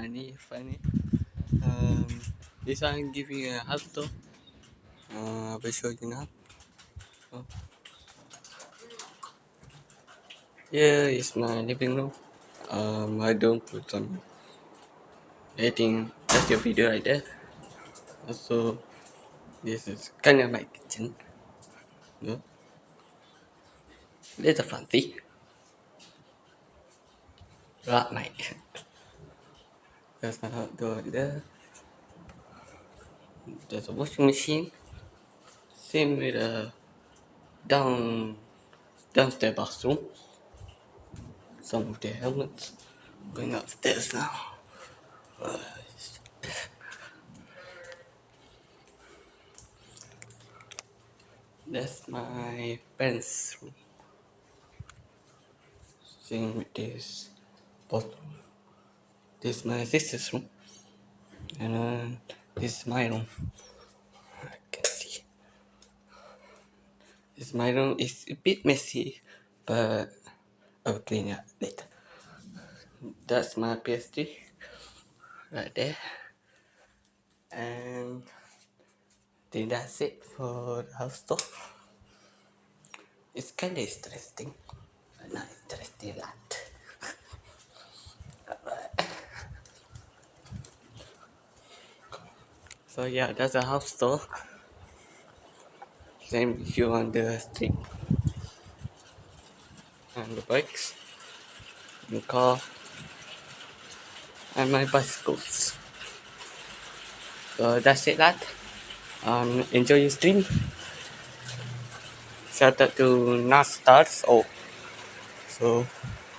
funny. Um, this one giving a house tour. I will show you now. Oh. Here is my living room. I don't put some editing. That's your video right there. Also, this is kind of my kitchen. No, little fancy. Right, mate. There's my outdoor there. There's a washing machine. Same with a downstairs bathroom. Some of the helmets. Going upstairs now. That's my parents' room. Same with this bottom. This is my sister's room. And this is my room. I can see. This is my room. It's a bit messy, but I'll clean it up later. That's my PS3 right there. And I think that's it for the house tour. It's kind of interesting, but not interesting a lot. So yeah, that's a house tour. Same if you on the street. And the bikes, the car, and my bicycles. So that's it, lad. Enjoy your stream. Shout out to Nastars. Oh, so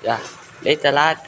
yeah, later, lad.